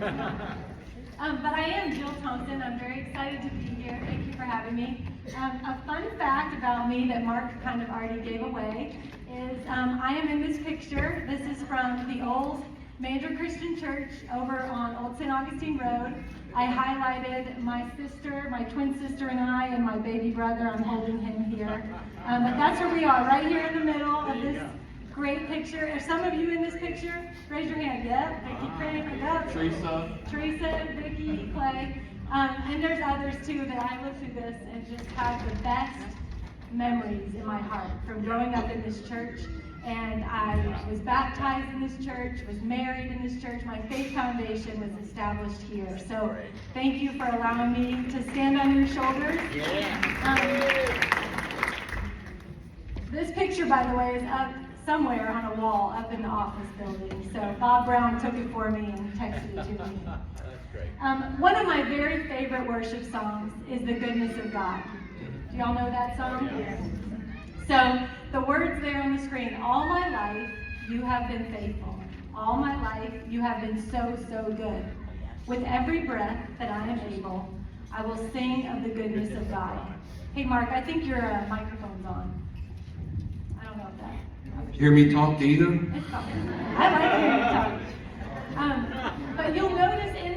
But I am Jill Thompson. I'm very excited to be here. Thank you for having me. A fun fact about me that Mark kind of already gave away is I am in this picture. This is from the old Mander Christian Church over on Old St. Augustine Road. I highlighted my sister, my twin sister and I, and my baby brother. I'm holding him here. But that's where we are, right here in the middle of this great picture. Are some of you in this picture? Raise your hand. Yep. Vicky Crank. Yep. Teresa, Vicky, Clay. And there's others too that I live through this and just have the best memories in my heart from growing up in this church. And I was baptized in this church, was married in this church. My faith foundation was established here. So thank you for allowing me to stand on your shoulders. This picture, by the way, is up somewhere on a wall up in the office building. So Bob Brown took it for me and texted it to me. That's great. One of my very favorite worship songs is The Goodness of God. Do y'all know that song? Yes. So the words there on the screen, all my life you have been faithful. All my life you have been so, so good. With every breath that I am able, I will sing of the goodness of God. Hey Mark, I think your microphone's on. I don't know if that. Hear me talk to you? It's fine. I like hearing you talk. But you'll notice in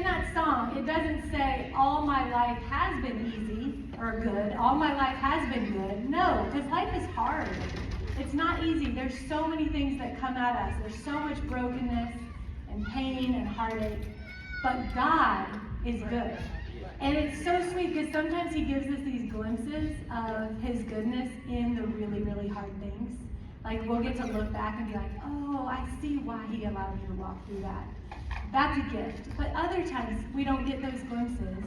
that song, it doesn't say all my life has been easy or good. All my life has been good. No, because life is hard. It's not easy. There's so many things that come at us. There's so much brokenness and pain and heartache. But God is good. And it's so sweet because sometimes He gives us these glimpses of His goodness in the really, really hard things. Like we'll get to look back and be like, oh, I see why He allowed me to walk through that. That's a gift. But other times we don't get those glimpses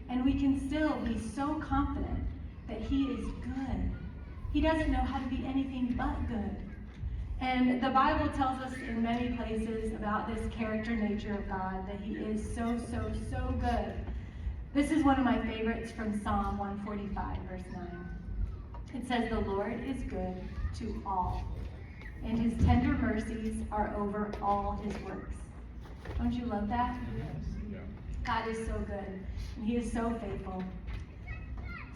and we can still be so confident that He is good. He doesn't know how to be anything but good. And the Bible tells us in many places about this character nature of God, that He is so, so, so good. This is one of my favorites from Psalm 145, verse 9. It says, the Lord is good to all, and His tender mercies are over all His works. Don't you love that? God is so good, and He is so faithful.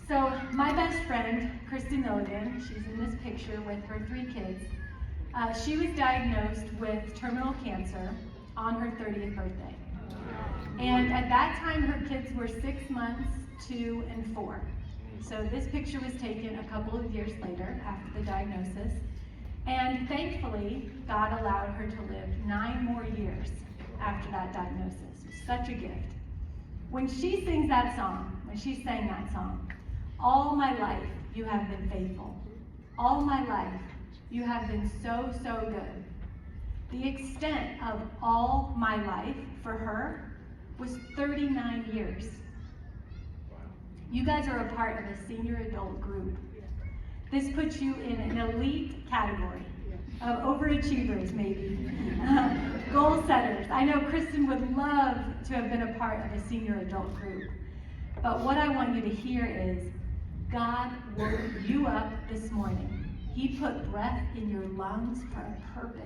So my best friend, Kristen Milligan, she's in this picture with her 3 kids. She was diagnosed with terminal cancer on her 30th birthday. And at that time, her kids were 6 months, 2, and 4. So this picture was taken a couple of years later after the diagnosis. And thankfully, God allowed her to live 9 more years after that diagnosis. It was such a gift. When she sings that song, when she sang that song, all my life you have been faithful. All my life you have been so, so good. The extent of all my life for her was 39 years. You guys are a part of a senior adult group. This puts you in an elite category of overachievers, maybe, goal setters. I know Kristen would love to have been a part of a senior adult group. But what I want you to hear is, God woke you up this morning. He put breath in your lungs for a purpose.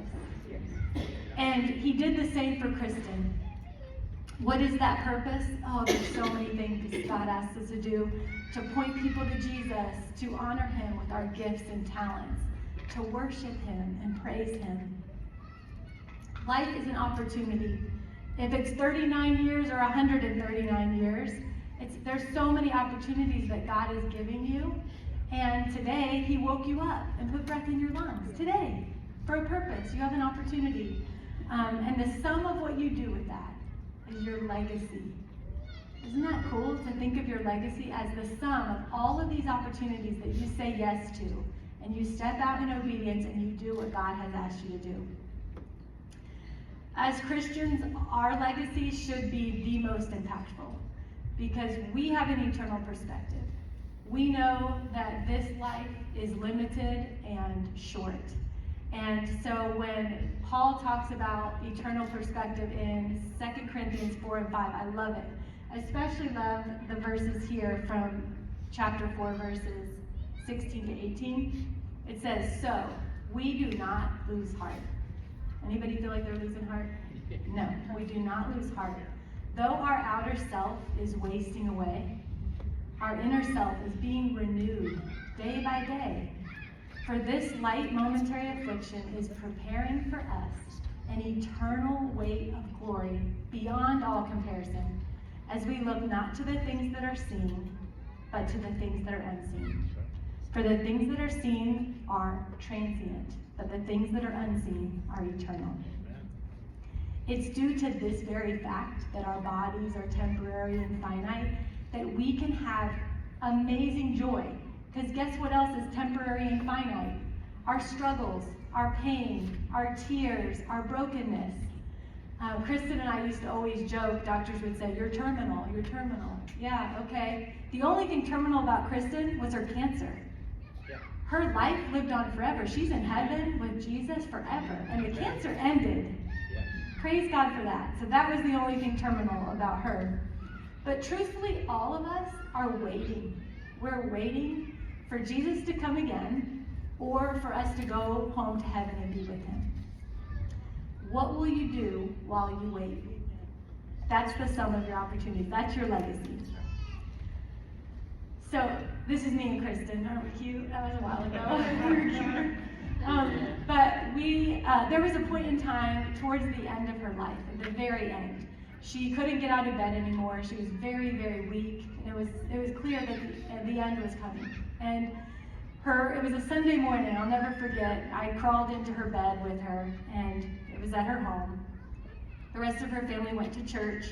And He did the same for Kristen. What is that purpose? Oh, there's so many things God asks us to do. To point people to Jesus, to honor Him with our gifts and talents, to worship Him and praise Him. Life is an opportunity. If it's 39 years or 139 years, there's so many opportunities that God is giving you. And today, He woke you up and put breath in your lungs. Today, for a purpose. You have an opportunity. And the sum of what you do with that is your legacy. Isn't that cool to think of your legacy as the sum of all of these opportunities that you say yes to, and you step out in obedience and you do what God has asked you to do? As Christians, our legacy should be the most impactful because we have an eternal perspective. We know that this life is limited and short. And so when Paul talks about eternal perspective in 2 Corinthians 4 and 5, I love it. I especially love the verses here from chapter 4, verses 16 to 18. It says, so we do not lose heart. Anybody feel like they're losing heart? No, we do not lose heart. Though our outer self is wasting away, our inner self is being renewed day by day. For this light momentary affliction is preparing for us an eternal weight of glory beyond all comparison, as we look not to the things that are seen, but to the things that are unseen. For the things that are seen are transient, but the things that are unseen are eternal. It's due to this very fact that our bodies are temporary and finite that we can have amazing joy. Because guess what else is temporary and finite? Our struggles, our pain, our tears, our brokenness. Kristen and I used to always joke, doctors would say, you're terminal, you're terminal. Yeah, okay. The only thing terminal about Kristen was her cancer. Her life lived on forever. She's in heaven with Jesus forever. And the cancer ended. Praise God for that. So that was the only thing terminal about her. But truthfully, all of us are waiting. We're waiting for Jesus to come again, or for us to go home to heaven and be with him. What will you do while you wait? That's the sum of your opportunities. That's your legacy. So this is me and Kristen. Aren't we cute? That was a while ago. We were cute. But there was a point in time towards the end of her life, at the very end. She couldn't get out of bed anymore. She was very, very weak. And it was clear that the end was coming. And it was a Sunday morning, I'll never forget. I crawled into her bed with her, and it was at her home. The rest of her family went to church,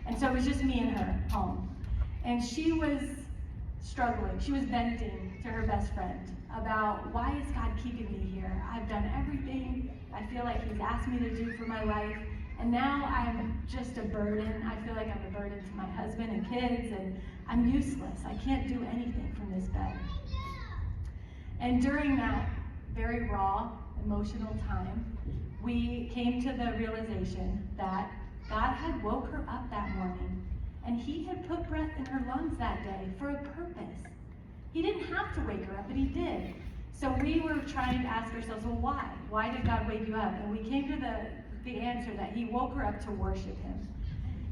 and so it was just me and her home. And she was struggling. She was venting to her best friend about, why is God keeping me here? I've done everything I feel like he's asked me to do for my life, and now I'm just a burden. I feel like I'm a burden to my husband and kids, and I'm useless. I can't do anything from this bed. And during that very raw, emotional time, we came to the realization that God had woke her up that morning, and he had put breath in her lungs that day for a purpose. He didn't have to wake her up, but he did. So we were trying to ask ourselves, well, why? Why did God wake you up? And we came to the answer that he woke her up to worship him.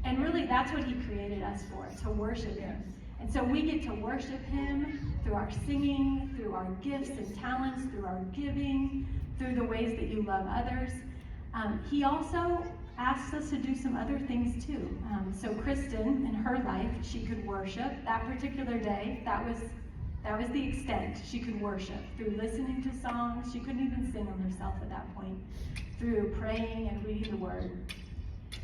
And really, that's what he created us for, to worship him. And so we get to worship him through our singing, through our gifts and talents, through our giving, through the ways that you love others. He also asks us to do some other things too. So Kristen, in her life, she could worship. That particular day, that was the extent she could worship, through listening to songs. She couldn't even sing them herself at that point, through praying and reading the word.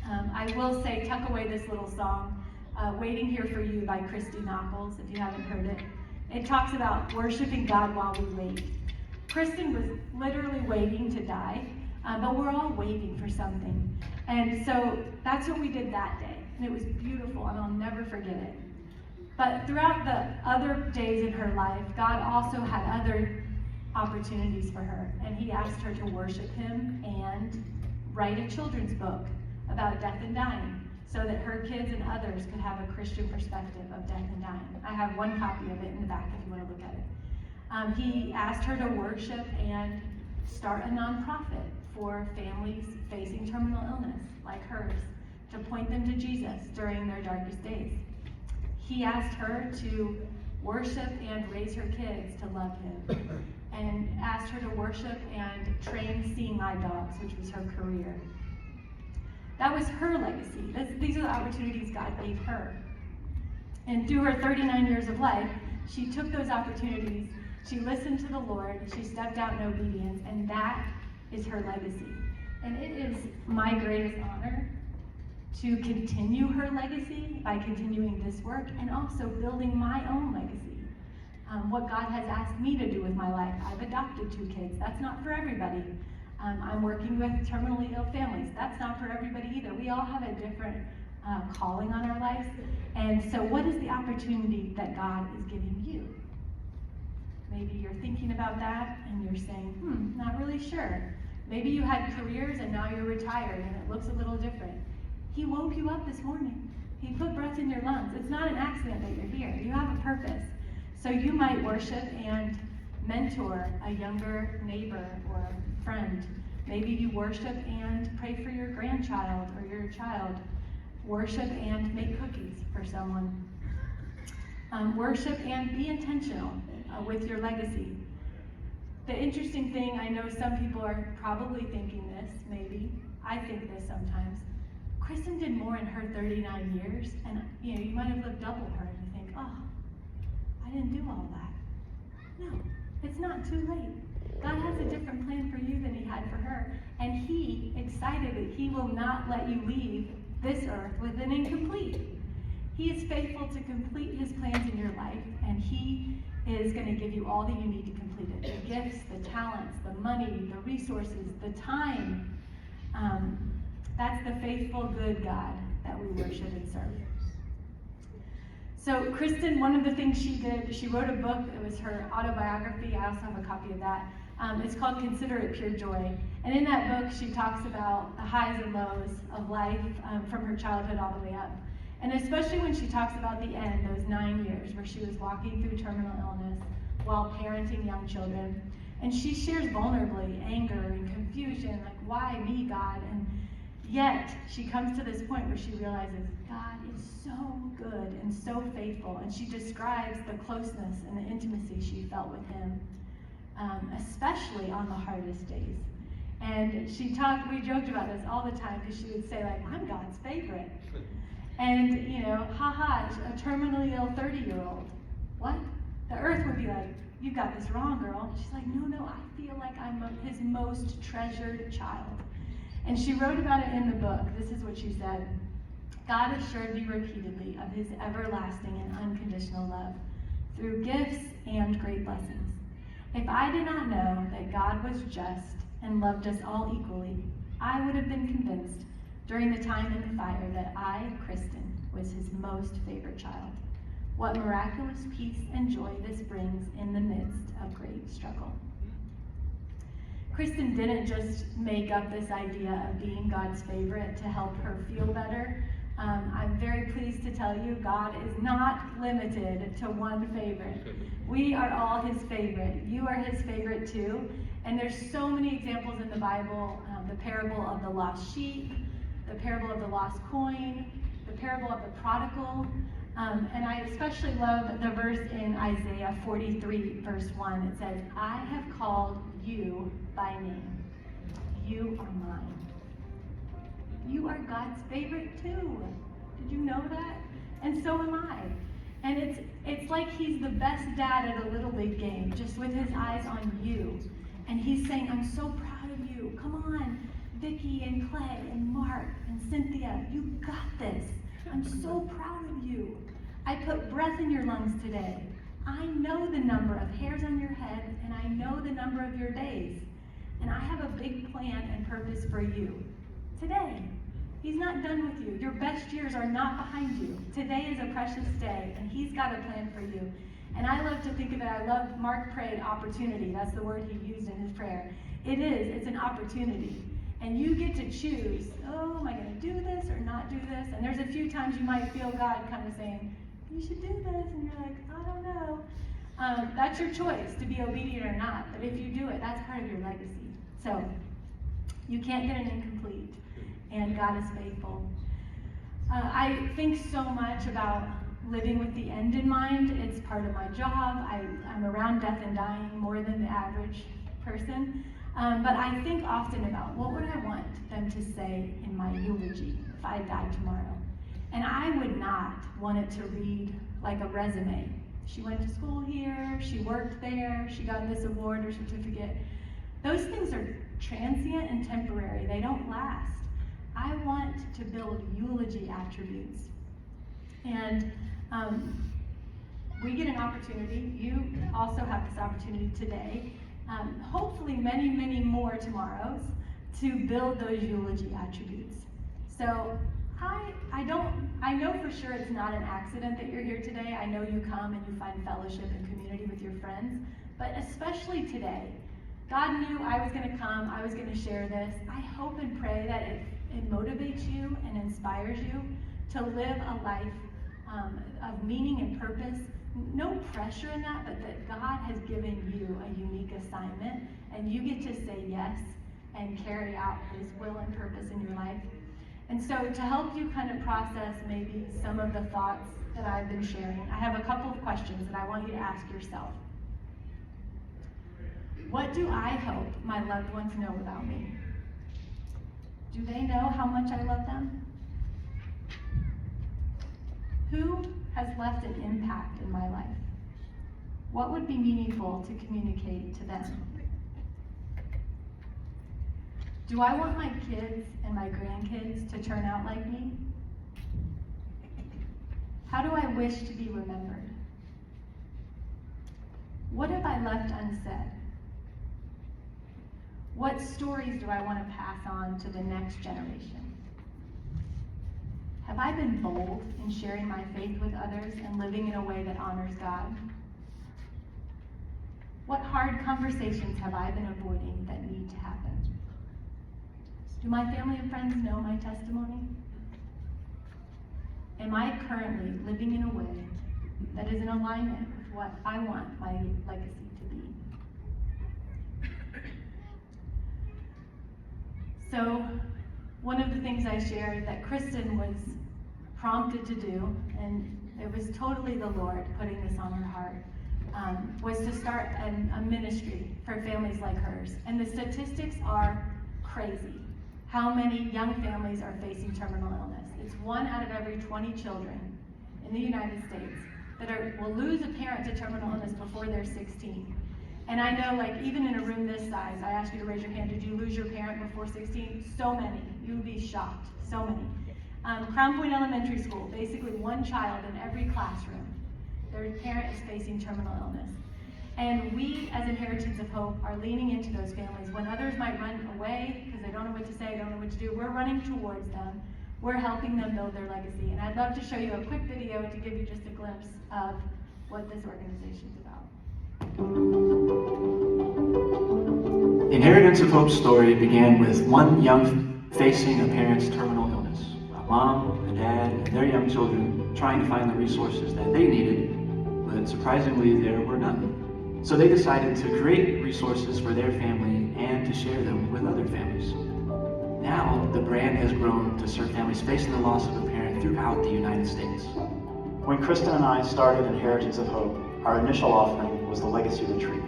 I will say, tuck away this little song, Waiting Here for You by Christy Nockels, if you haven't heard it. It talks about worshiping God while we wait. Kristen was literally waiting to die, but we're all waiting for something. And so that's what we did that day. And it was beautiful, and I'll never forget it. But throughout the other days in her life, God also had other opportunities for her. And he asked her to worship him and write a children's book about death and dying, so that her kids and others could have a Christian perspective of death and dying. I have one copy of it in the back if you want to look at it. He asked her to worship and start a nonprofit for families facing terminal illness like hers, to point them to Jesus during their darkest days. He asked her to worship and raise her kids to love him, and asked her to worship and train seeing eye dogs, which was her career. That was her legacy. These are the opportunities God gave her. And through her 39 years of life, she took those opportunities, she listened to the Lord, she stepped out in obedience, and that is her legacy. And it is my greatest honor to continue her legacy by continuing this work and also building my own legacy. What God has asked me to do with my life. I've adopted 2 kids. That's not for everybody. I'm working with terminally ill families. That's not for everybody either. We all have a different calling on our lives. And so what is the opportunity that God is giving you? Maybe you're thinking about that and you're saying, not really sure. Maybe you had careers and now you're retired and it looks a little different. He woke you up this morning. He put breath in your lungs. It's not an accident that you're here. You have a purpose. So you might worship and mentor a younger neighbor or friend Maybe you worship and pray for your grandchild or your child. Worship and make cookies for someone. Worship and be intentional with your legacy. The interesting thing, I know some people are probably thinking this, maybe. I think this sometimes. Kristen did more in her 39 years, and you might have lived double her, and you think, oh, I didn't do all that. No, it's not too late. God has a different plan for you than he had for her, and he, excitedly, he will not let you leave this earth with an incomplete. He is faithful to complete his plans in your life, and he is going to give you all that you need to complete it. The gifts, the talents, the money, the resources, the time. That's the faithful, good God that we worship and serve. So Kristen, one of the things she did, she wrote a book. It was her autobiography. I also have a copy of that. It's called Consider It Pure Joy. And in that book, she talks about the highs and lows of life from her childhood all the way up. And especially when she talks about the end, those 9 years where she was walking through terminal illness while parenting young children. And she shares vulnerably anger and confusion, like, why me, God? And yet, she comes to this point where she realizes God is so good and so faithful. And she describes the closeness and the intimacy she felt with him, especially on the hardest days. And we joked about this all the time because she would say, like, I'm God's favorite. And, a terminally ill 30-year-old. What? The earth would be like, you got this wrong, girl. She's like, no, I feel like I'm his most treasured child. And she wrote about it in the book. This is what she said. God assured me repeatedly of his everlasting and unconditional love through gifts and great blessings. If I did not know that God was just and loved us all equally, I would have been convinced during the time in the fire that I, Kristen, was his most favorite child. What miraculous peace and joy this brings in the midst of great struggle. Kristen didn't just make up this idea of being God's favorite to help her feel better. I'm very pleased to tell you God is not limited to one favorite. We are all his favorite. You are his favorite too. And there's so many examples in the Bible, the parable of the lost sheep, the parable of the lost coin, the parable of the prodigal. And I especially love the verse in Isaiah 43, verse 1. It says, I have called you by name. You are mine. You are God's favorite too. Did you know that? And so am I. And it's like he's the best dad at a Little League game, just with his eyes on you. And he's saying, I'm so proud of you. Come on, Vicki and Clay and Mark and Cynthia, you got this. I'm so proud of you. I put breath in your lungs today. I know the number of hairs on your head, and I know the number of your days. And I have a big plan and purpose for you. Today, he's not done with you. Your best years are not behind you. Today is a precious day, and he's got a plan for you. And I love to think of it, Mark prayed opportunity. That's the word he used in his prayer. It's an opportunity. And you get to choose, am I going to do this or not do this? And there's a few times you might feel God kind of saying, you should do this. And you're like, I don't know. That's your choice, to be obedient or not. But if you do it, that's part of your legacy. So you can't get an incomplete. And God is faithful. I think so much about living with the end in mind. It's part of my job. I'm around death and dying more than the average person. But I think often about what would I want them to say in my eulogy if I died tomorrow. And I would not want it to read like a resume. She went to school here, she worked there, she got this award or certificate. Those things are transient and temporary. They don't last. I want to build eulogy attributes. And we get an opportunity. You also have this opportunity today. Hopefully many, many more tomorrows to build those eulogy attributes. So I know for sure it's not an accident that you're here today. I know you come and you find fellowship and community with your friends, but especially today, God knew I was going to come, I was going to share this. I hope and pray that it motivates you and inspires you to live a life of meaning and purpose. No pressure in that, but that God has given you a unique assignment, and you get to say yes, and carry out His will and purpose in your life. And so to help you kind of process maybe some of the thoughts that I've been sharing, I have a couple of questions that I want you to ask yourself. What do I hope my loved ones know about me? Do they know how much I love them? Who has left an impact in my life? What would be meaningful to communicate to them? Do I want my kids and my grandkids to turn out like me? How do I wish to be remembered? What have I left unsaid? What stories do I want to pass on to the next generation? Have I been bold in sharing my faith with others and living in a way that honors God? What hard conversations have I been avoiding that need to happen? Do my family and friends know my testimony? Am I currently living in a way that is in alignment with what I want my legacy to be? So, one of the things I shared that Kristen was prompted to do, and it was totally the Lord putting this on her heart, was to start a ministry for families like hers. And the statistics are crazy. How many young families are facing terminal illness? It's 1 out of every 20 children in the United States that will lose a parent to terminal illness before they're 16. And I know, like, even in a room this size, I asked you to raise your hand, did you lose your parent before 16? So many. You would be shocked. So many. Crown Point Elementary School, basically 1 child in every classroom, their parent is facing terminal illness. And we, as Inheritance of Hope, are leaning into those families. When others might run away because they don't know what to say, don't know what to do, we're running towards them. We're helping them build their legacy. And I'd love to show you a quick video to give you just a glimpse of what this organization is about. The Inheritance of Hope story began with one young facing a parent's terminal illness. A mom, a dad, and their young children trying to find the resources that they needed, but surprisingly there were none. So they decided to create resources for their family and to share them with other families. Now, the brand has grown to serve families facing the loss of a parent throughout the United States. When Kristen and I started Inheritance of Hope, our initial offering was the Legacy Retreat.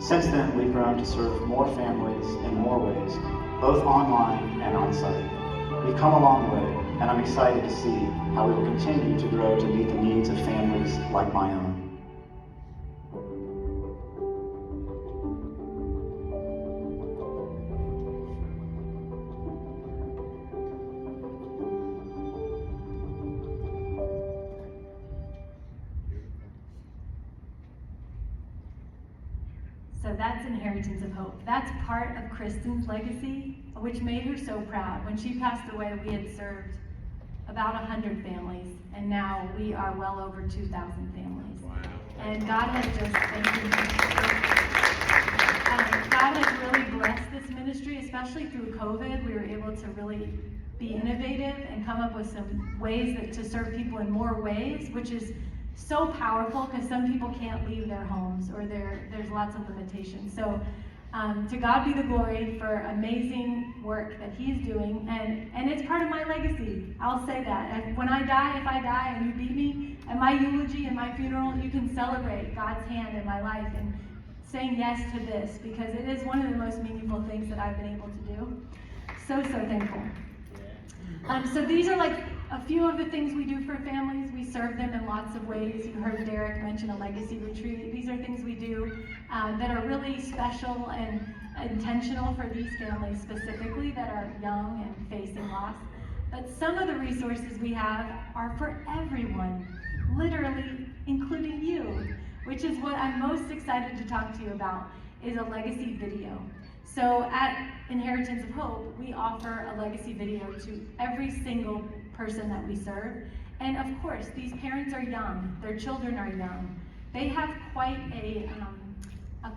Since then, we've grown to serve more families in more ways, both online and on-site. We've come a long way, and I'm excited to see how we will continue to grow to meet the needs of families like my own. So that's Inheritance of Hope. That's part of Kristen's legacy, which made her so proud. When she passed away, we had served about 100 families, and now we are well over 2,000 families. Wow. And God has just, God has really blessed this ministry, especially through COVID. We were able to really be innovative and come up with some ways to serve people in more ways, which is so powerful because some people can't leave their homes or there's lots of limitations. So to God be the glory for amazing work that He's doing, and it's part of my legacy. I'll say that. When I die, if I die and you beat me, at my eulogy and my funeral, you can celebrate God's hand in my life and saying yes to this, because it is one of the most meaningful things that I've been able to do. So thankful. So these are like a few of the things we do for families. We serve them in lots of ways. You heard Derek mention a legacy retreat. These are things we do that are really special and intentional for these families specifically that are young and facing loss. But some of the resources we have are for everyone, literally including you, which is what I'm most excited to talk to you about, is a legacy video. So at Inheritance of Hope, we offer a legacy video to every single person that we serve. And of course, these parents are young, their children are young. They have quite a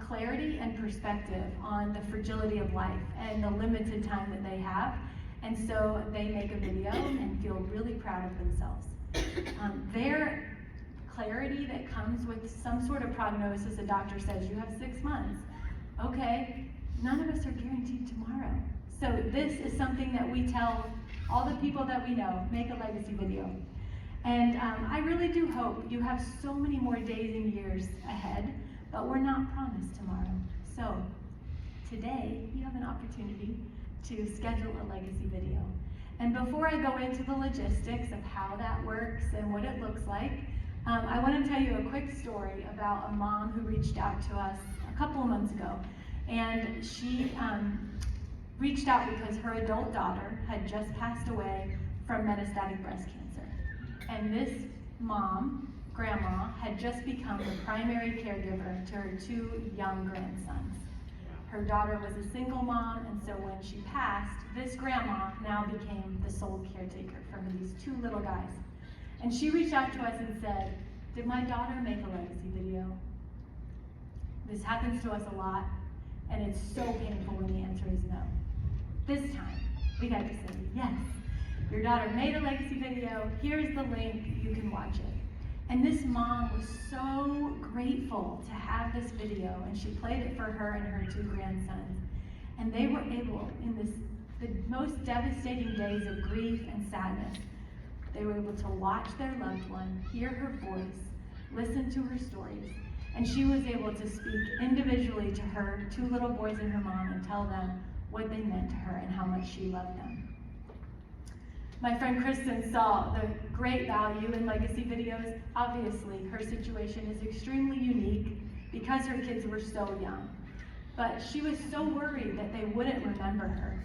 clarity and perspective on the fragility of life and the limited time that they have. And so they make a video and feel really proud of themselves. Their clarity that comes with some sort of prognosis, a doctor says, you have 6 months. Okay, none of us are guaranteed tomorrow. So this is something that we tell all the people that we know, make a legacy video. And I really do hope you have so many more days and years ahead, but we're not promised tomorrow. So today, you have an opportunity to schedule a legacy video. And before I go into the logistics of how that works and what it looks like, I want to tell you a quick story about a mom who reached out to us a couple of months ago. And she reached out because her adult daughter had just passed away from metastatic breast cancer. And this mom, grandma, had just become the primary caregiver to her 2 young grandsons. Her daughter was a single mom, and so when she passed, this grandma now became the sole caretaker for these 2 little guys. And she reached out to us and said, "Did my daughter make a legacy video?" This happens to us a lot, and it's so painful when the answer is no. This time, we got to say, yes, your daughter made a legacy video, here's the link, you can watch it. And this mom was so grateful to have this video, and she played it for her and her 2 grandsons. And they were able, in the most devastating days of grief and sadness, they were able to watch their loved one, hear her voice, listen to her stories, and she was able to speak individually to her 2 little boys and her mom and tell them what they meant to her and how much she loved them. My friend Kristen saw the great value in legacy videos. Obviously, her situation is extremely unique because her kids were so young. But she was so worried that they wouldn't remember her.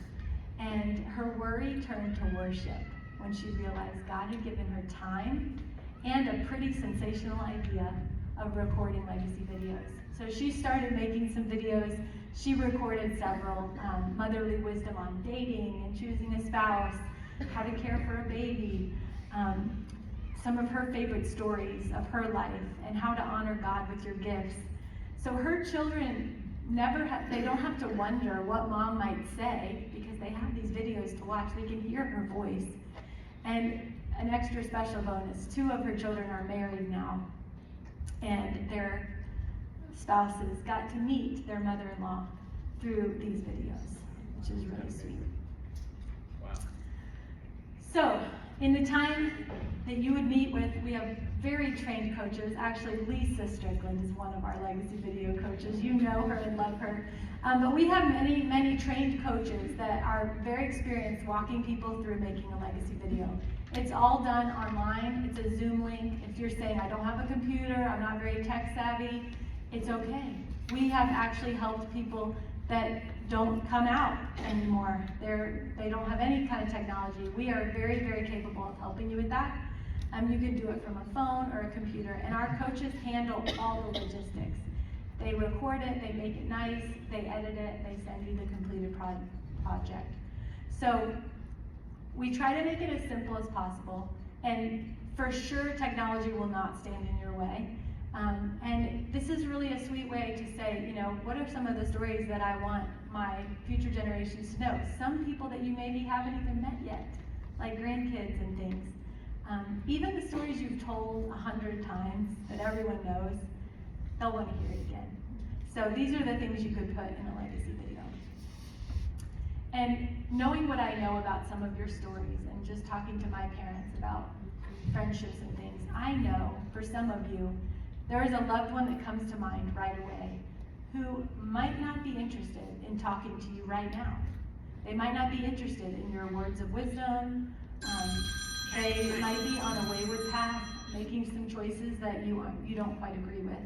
And her worry turned to worship when she realized God had given her time and a pretty sensational idea of recording legacy videos. So she started making some videos. She recorded several, motherly wisdom on dating and choosing a spouse, how to care for a baby, some of her favorite stories of her life, and how to honor God with your gifts. So her children they don't have to wonder what mom might say because they have these videos to watch. They can hear her voice. And an extra special bonus, 2 of her children are married now, and their spouses got to meet their mother-in-law through these videos, which is really sweet. So, in the time that you would meet with, we have very trained coaches. Actually, Lisa Strickland is one of our legacy video coaches. You know her and love her. But we have many, many trained coaches that are very experienced walking people through making a legacy video. It's all done online. It's a Zoom link. If you're saying, I don't have a computer, I'm not very tech savvy, it's okay. We have actually helped people that don't come out anymore. They don't have any kind of technology. We are very, very capable of helping you with that. You can do it from a phone or a computer, and our coaches handle all the logistics. They record it, they make it nice, they edit it, they send you the completed project. So we try to make it as simple as possible, and for sure technology will not stand in your way. And this is really a sweet way to say, you know, what are some of the stories that I want my future generations to know? Some people that you maybe haven't even met yet, like grandkids and things. Even the stories you've told 100 times that everyone knows, they'll want to hear it again. So these are the things you could put in a legacy video. And knowing what I know about some of your stories and just talking to my parents about friendships and things, I know for some of you, there is a loved one that comes to mind right away who might not be interested in talking to you right now. They might not be interested in your words of wisdom. They might be on a wayward path, making some choices that you don't quite agree with.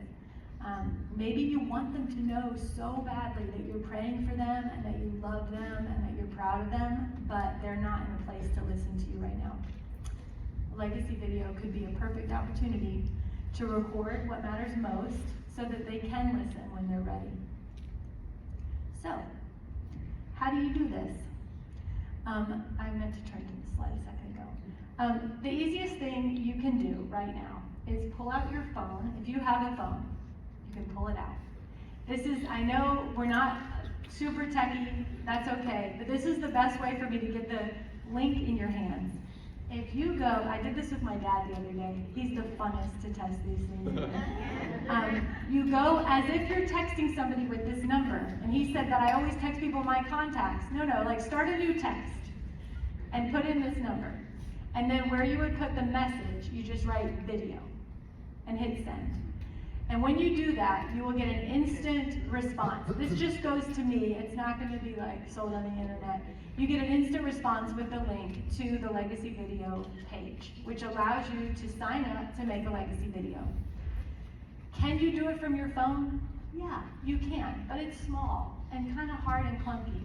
Maybe you want them to know so badly that you're praying for them and that you love them and that you're proud of them, but they're not in a place to listen to you right now. A legacy video could be a perfect opportunity to record what matters most so that they can listen when they're ready. So, how do you do this? I meant to turn to the slide a second ago. The easiest thing you can do right now is pull out your phone. If you have a phone, you can pull it out. This is, I know we're not super techy, that's okay, but this is the best way for me to get the link in your hands. if you go, I did this with my dad the other day. He's the funnest to test these things. You go as if you're texting somebody with this number. And he said that I always text people my contacts. No, like start a new text and put in this number. And then where you would put the message, you just write video and hit send. And when you do that, you will get an instant response. This just goes to me. It's not going to be like sold on the internet. You get an instant response with a link to the Legacy Video page, which allows you to sign up to make a Legacy Video. Can you do it from your phone? Yeah, you can, but it's small and kind of hard and clunky.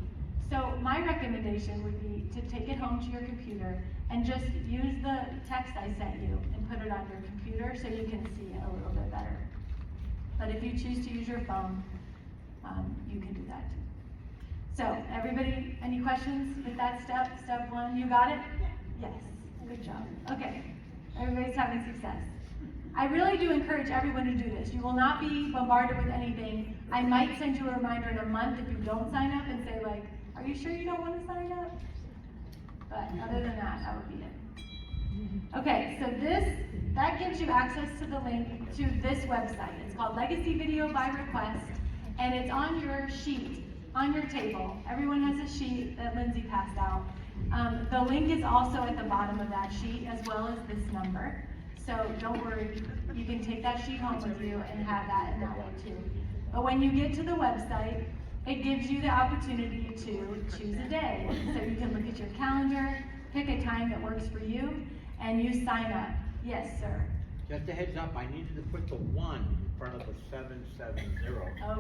So my recommendation would be to take it home to your computer and just use the text I sent you and put it on your computer so you can see it a little bit better. But if you choose to use your phone, you can do that too. So everybody, any questions with that step one? You got it? Yes, good job. Okay, everybody's having success. I really do encourage everyone to do this. You will not be bombarded with anything. I might send you a reminder in a month if you don't sign up and say like, are you sure you don't want to sign up? But other than that, that would be it. Okay, so that gives you access to the link to this website. It's called Legacy Video by Request, and it's on your sheet, on your table. Everyone has a sheet that Lindsay passed out. The link is also at the bottom of that sheet, as well as this number. So don't worry, you can take that sheet home with you and have that in that way too. But when you get to the website, it gives you the opportunity to choose a day. So you can look at your calendar, pick a time that works for you, and you sign up. Yes, sir. Just a heads up, I needed to put the 1 in front of the 770.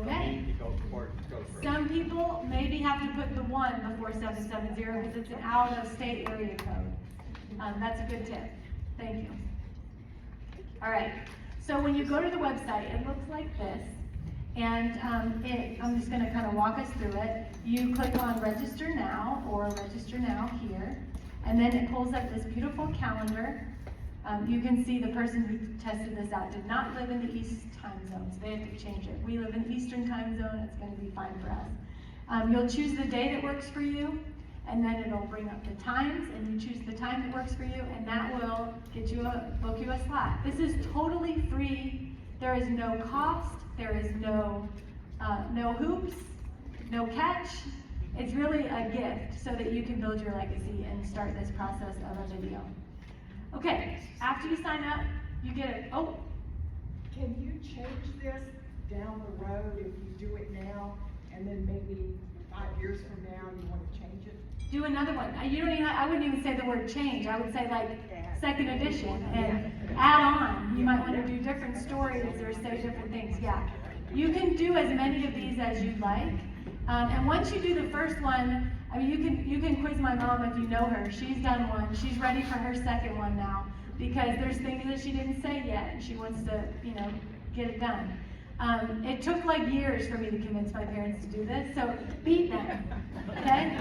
Okay. I need to go first. Some people maybe have to put the 1 before 770 because it's an out-of-state area code. That's a good tip. Thank you. All right. So when you go to the website, it looks like this. And I'm just going to kind of walk us through it. You click on Register Now or Register Now here. And then it pulls up this beautiful calendar. You can see the person who tested this out did not live in the East time zone, so they have to change it. We live in the Eastern time zone, it's going to be fine for us. You'll choose the day that works for you, and then it'll bring up the times, and you choose the time that works for you, and that will book you a slot. This is totally free. There is no cost. There is no hoops, no catch. It's really a gift so that you can build your legacy and start this process of a video. Okay, after you sign up, you get it. Oh. Can you change this down the road if you do it now, and then maybe 5 years from now you want to change it? Do another one. I wouldn't even say the word change. I would say like second edition and add on. You might want to do different stories or say different things. Yeah. You can do as many of these as you'd like. And once you do the first one, I mean, you can quiz my mom if you know her. She's done one. She's ready for her second one now because there's things that she didn't say yet, and she wants to, get it done. It took like years for me to convince my parents to do this, so beat them, okay?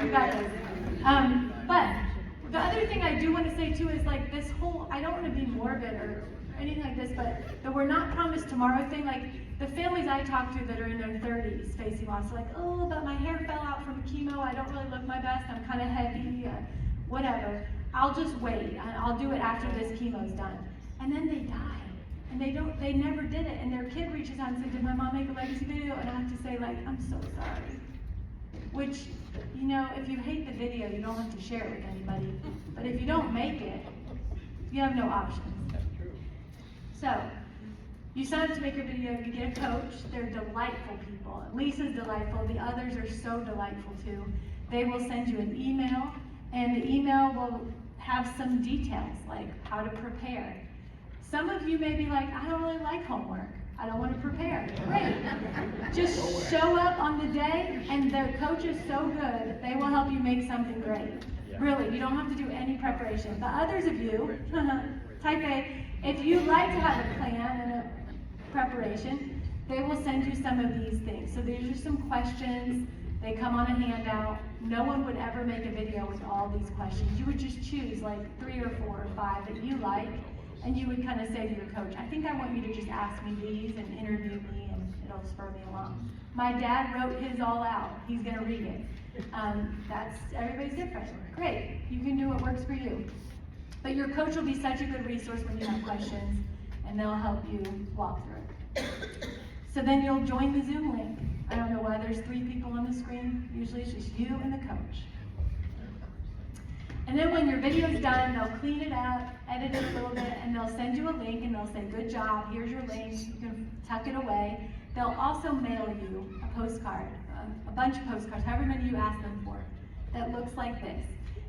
You got this. But the other thing I do want to say too is like this whole, I don't want to be morbid or anything like this, but the we're not promised tomorrow thing, like the families I talk to that are in their 30s facing loss, like, oh, but my hair fell out from chemo, I don't really look my best, I'm kind of heavy, whatever. I'll just wait, I'll do it after this chemo's done. And then they die, and they never did it, and their kid reaches out and says, did my mom make a legacy video? And I have to say like, I'm so sorry. Which, if you hate the video, you don't have to share it with anybody. But if you don't make it, you have no options. So, you sign up to make your video, you get a coach. They're delightful people. Lisa's delightful, the others are so delightful too. They will send you an email, and the email will have some details, like how to prepare. Some of you may be like, I don't really like homework. I don't want to prepare. Great. Just show up on the day, and their coach is so good, they will help you make something great. Really, you don't have to do any preparation. The others of you, type A, if you'd like to have a plan and a preparation, they will send you some of these things. So these are some questions. They come on a handout. No one would ever make a video with all these questions. You would just choose like 3 or 4 or 5 that you like, and you would kind of say to your coach, I think I want you to just ask me these and interview me, and it'll spur me along. My dad wrote his all out. He's gonna read it. Everybody's different. Great, you can do what works for you. But your coach will be such a good resource when you have questions, and they'll help you walk through it. So then you'll join the Zoom link. I don't know why there's 3 people on the screen. Usually it's just you and the coach. And then when your video's done, they'll clean it up, edit it a little bit, and they'll send you a link and they'll say, good job, here's your link, you can tuck it away. They'll also mail you a postcard, a bunch of postcards, however many you ask them for, that looks like this.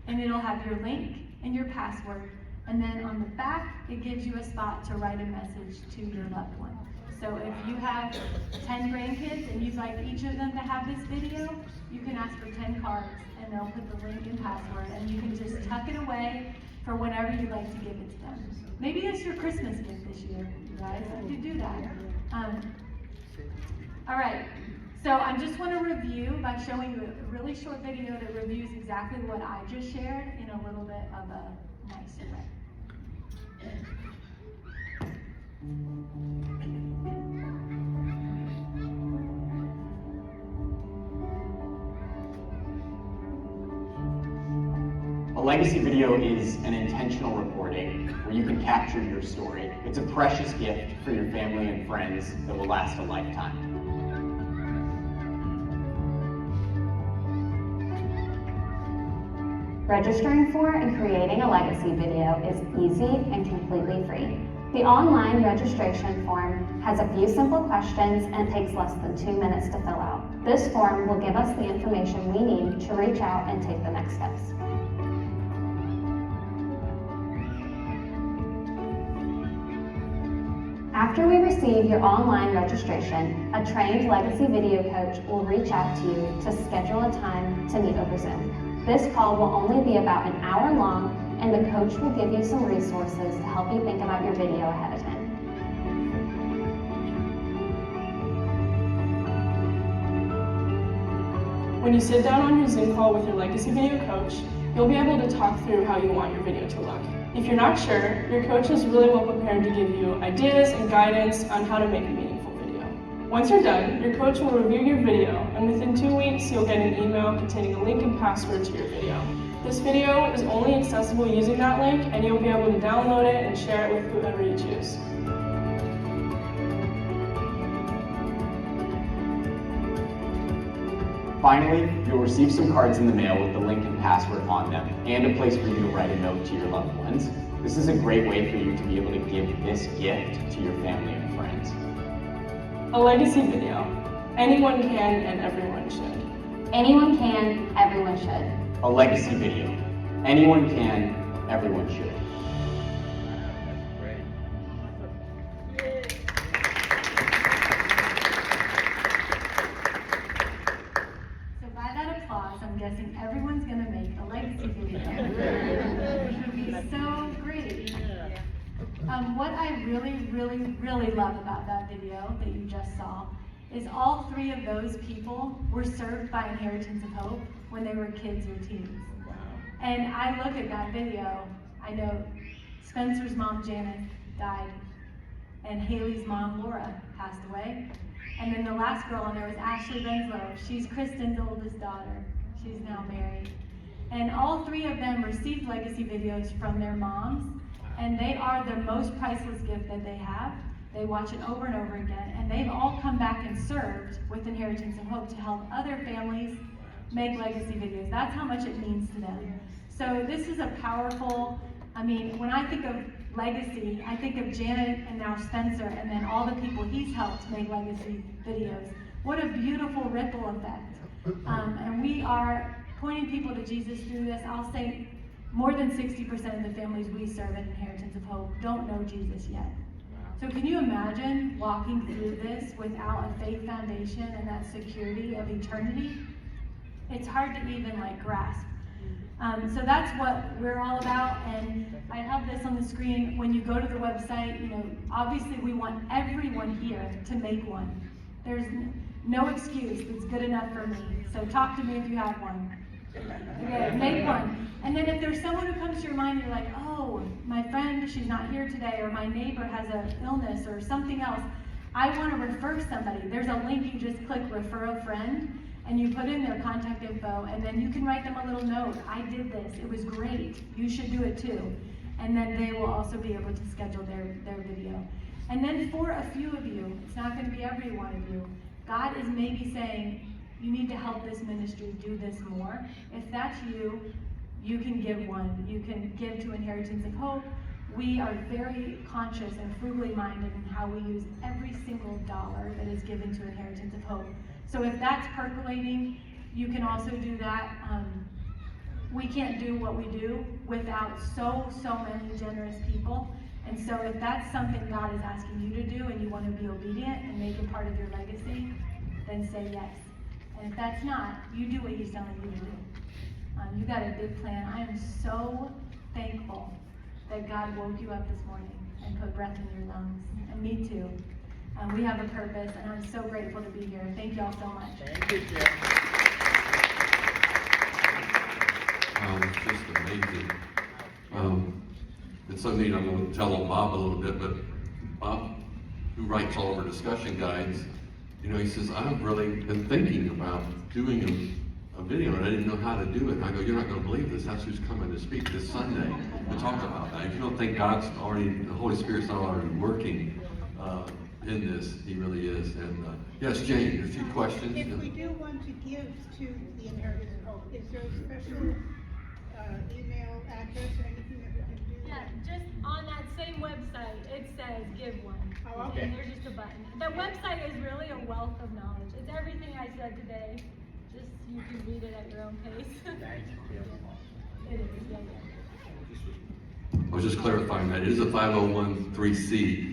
And it'll have your link and your password. And then on the back, it gives you a spot to write a message to your loved one. So if you have 10 grandkids and you'd like each of them to have this video, you can ask for 10 cards and they'll put the link and password and you can just tuck it away for whenever you'd like to give it to them. Maybe that's your Christmas gift this year, you guys. You could do that. All right, so I just want to review by showing you a really short video that reviews exactly what I just shared in a little bit of a nicer way. A legacy video is an intentional recording where you can capture your story. It's a precious gift for your family and friends that will last a lifetime. Registering for and creating a legacy video is easy and completely free. The online registration form has a few simple questions and takes less than 2 minutes to fill out. This form will give us the information we need to reach out and take the next steps. After we receive your online registration, a trained legacy video coach will reach out to you to schedule a time to meet over Zoom. This call will only be about an hour long, and the coach will give you some resources to help you think about your video ahead of time. When you sit down on your Zoom call with your legacy video coach, you'll be able to talk through how you want your video to look. If you're not sure, your coach is really well prepared to give you ideas and guidance on how to make a meaningful video. Once you're done, your coach will review your video, and within 2 weeks, you'll get an email containing a link and password to your video. This video is only accessible using that link, and you'll be able to download it and share it with whoever you choose. Finally, you'll receive some cards in the mail with the link and password on them, and a place for you to write a note to your loved ones. This is a great way for you to be able to give this gift to your family and friends. A legacy video. Anyone can and everyone should. Anyone can, everyone should. A legacy video. Anyone can, everyone should. That's great. So by that applause, I'm guessing everyone's gonna make a legacy video. Which would be so great. What I really, really, really love about that video that you just saw is all 3 of those people were served by Inheritance of Hope when they were kids or teens. Wow. And I look at that video, I know Spencer's mom, Janet, died, and Haley's mom, Laura, passed away. And then the last girl on there was Ashley Renslow. She's Kristen's oldest daughter. She's now married. And all 3 of them received legacy videos from their moms, and they are the most priceless gift that they have. They watch it over and over again, and they've all come back and served with Inheritance of Hope to help other families make legacy videos. That's how much it means to them. So this is a powerful, when I think of legacy, I think of Janet and now Spencer, and then all the people he's helped make legacy videos. What a beautiful ripple effect. And we are pointing people to Jesus through this. I'll say more than 60% of the families we serve at Inheritance of Hope don't know Jesus yet. So can you imagine walking through this without a faith foundation and that security of eternity? It's hard to even grasp. So that's what we're all about, and I have this on the screen. When you go to the website, obviously we want everyone here to make one. There's no excuse that's good enough for me. So talk to me if you have one. Okay, make one. And then if there's someone who comes to your mind, you're like, oh, my friend, she's not here today, or my neighbor has an illness or something else, I want to refer somebody. There's a link, you just click refer a friend, and you put in their contact info, and then you can write them a little note. I did this, it was great, you should do it too. And then they will also be able to schedule their video. And then for a few of you, it's not going to be every one of you, God is maybe saying, you need to help this ministry do this more. If that's you, you can give one. You can give to Inheritance of Hope. We are very conscious and frugally minded in how we use every single dollar that is given to Inheritance of Hope. So if that's percolating, you can also do that. We can't do what we do without so many generous people. And so if that's something God is asking you to do and you want to be obedient and make it part of your legacy, then say yes. And if that's not, you do what He's telling you to do. You got a big plan. I am so thankful that God woke you up this morning and put breath in your lungs. And me too. We have a purpose, and I'm so grateful to be here. Thank you all so much. Thank you, Jim. It's just amazing. It's so neat. I'm going to tell on Bob a little bit, but Bob, who writes all of our discussion guides, you know, he says, I've really been thinking about doing a video, and I didn't know how to do it. And I go, you're not going to believe this. That's who's coming to speak this Sunday to talk about that. If you don't think God's already, the Holy Spirit's not already working in this, He really is. And yes, Jane, a few questions. If we do want to give to the Inheritance of Hope, is there a special email address or anything that we can do? Yeah, just on that same website, it says give one. Oh, okay. And there's just a button. The website is really a wealth of knowledge. It's everything I said today. Just you can read it at your own pace. Thank you, Jim. It is, yeah. I was just clarifying that. It is a 501(c),